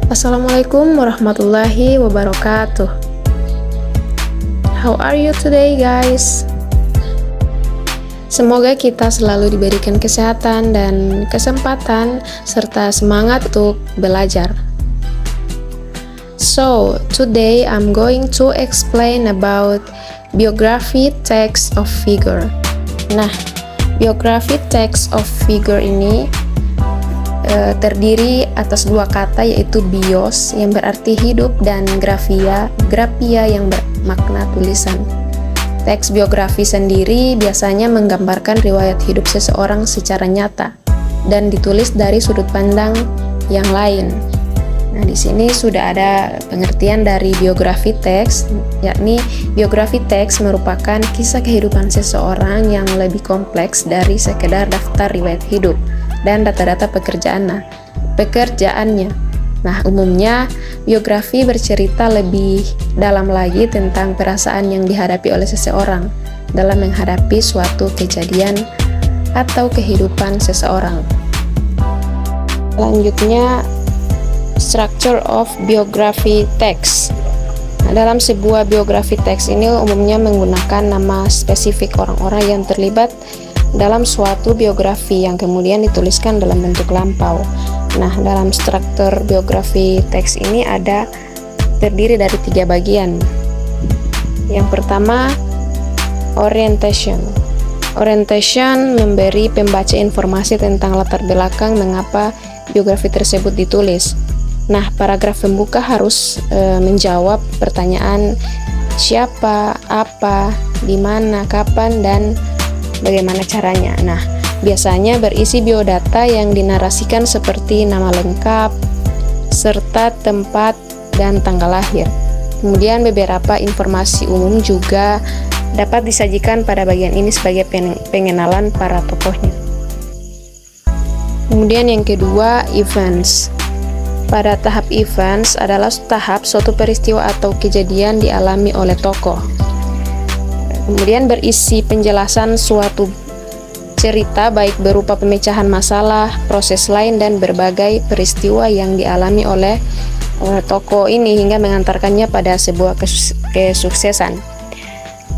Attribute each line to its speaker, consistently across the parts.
Speaker 1: Assalamualaikum warahmatullahi wabarakatuh. How are you today, guys? Semoga kita selalu diberikan kesehatan dan kesempatan serta semangat untuk belajar. So, today I'm going to explain about biography text of figure. Nah, biography text of figure ini terdiri atas dua kata, yaitu bios yang berarti hidup dan grafia yang bermakna tulisan. Teks biografi sendiri biasanya menggambarkan riwayat hidup seseorang secara nyata dan ditulis dari sudut pandang yang lain. Nah, di sini sudah ada pengertian dari biografi teks, yakni biografi teks merupakan kisah kehidupan seseorang yang lebih kompleks dari sekedar daftar riwayat hidup dan data-data pekerjaannya. Nah, umumnya biografi bercerita lebih dalam lagi tentang perasaan yang dihadapi oleh seseorang dalam menghadapi suatu kejadian atau kehidupan seseorang. Selanjutnya, structure of biography text. Nah, dalam sebuah biografi teks ini umumnya menggunakan nama spesifik orang-orang yang terlibat dalam suatu biografi yang kemudian dituliskan dalam bentuk lampau. Nah, dalam struktur biografi teks ini terdiri dari 3 bagian. Yang pertama, orientation. Orientation memberi pembaca informasi tentang latar belakang mengapa biografi tersebut ditulis. Nah, paragraf pembuka harus menjawab pertanyaan siapa, apa, di mana, kapan, dan bagaimana caranya. Nah, biasanya berisi biodata yang dinarasikan seperti nama lengkap, serta tempat dan tanggal lahir. Kemudian beberapa informasi umum juga dapat disajikan pada bagian ini sebagai pengenalan para tokohnya. Kemudian yang kedua, events. Pada tahap events adalah tahap suatu peristiwa atau kejadian dialami oleh tokoh. Kemudian berisi penjelasan suatu cerita baik berupa pemecahan masalah, proses lain, dan berbagai peristiwa yang dialami oleh tokoh ini hingga mengantarkannya pada sebuah kesuksesan.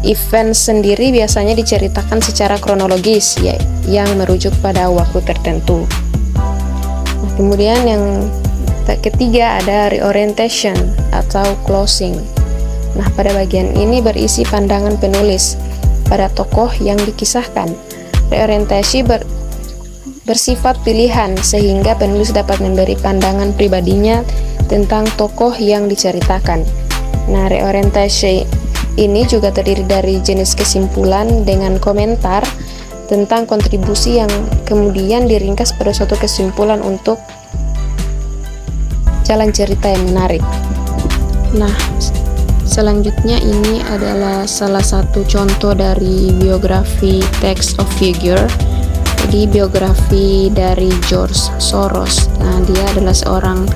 Speaker 1: Event sendiri biasanya diceritakan secara kronologis yang merujuk pada waktu tertentu. Nah, kemudian yang ketiga ada reorientation atau closing. Nah, pada bagian ini berisi pandangan penulis pada tokoh yang dikisahkan. Reorientasi bersifat pilihan sehingga penulis dapat memberi pandangan pribadinya tentang tokoh yang diceritakan. Nah, reorientasi ini juga terdiri dari jenis kesimpulan dengan komentar tentang kontribusi yang kemudian diringkas pada suatu kesimpulan untuk jalan cerita yang menarik. Nah, selanjutnya ini adalah salah satu contoh dari biografi text of figure. Jadi biografi dari George Soros. Nah, dia adalah seorang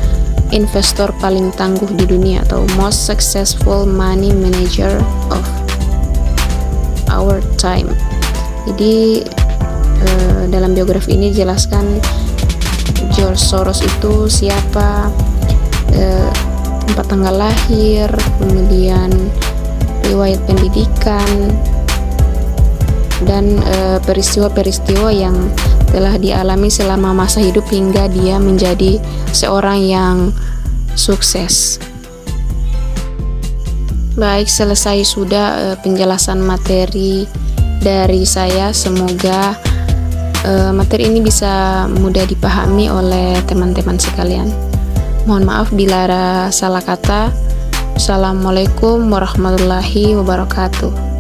Speaker 1: investor paling tangguh di dunia atau most successful money manager of our time. Jadi dalam biografi ini dijelaskan George Soros itu siapa, tempat tanggal lahir, kemudian riwayat pendidikan, dan peristiwa-peristiwa yang telah dialami selama masa hidup hingga dia menjadi seorang yang sukses. Baik, selesai sudah penjelasan materi dari saya. Semoga materi ini bisa mudah dipahami oleh teman-teman sekalian. Mohon maaf bila ada salah kata. Assalamualaikum warahmatullahi wabarakatuh.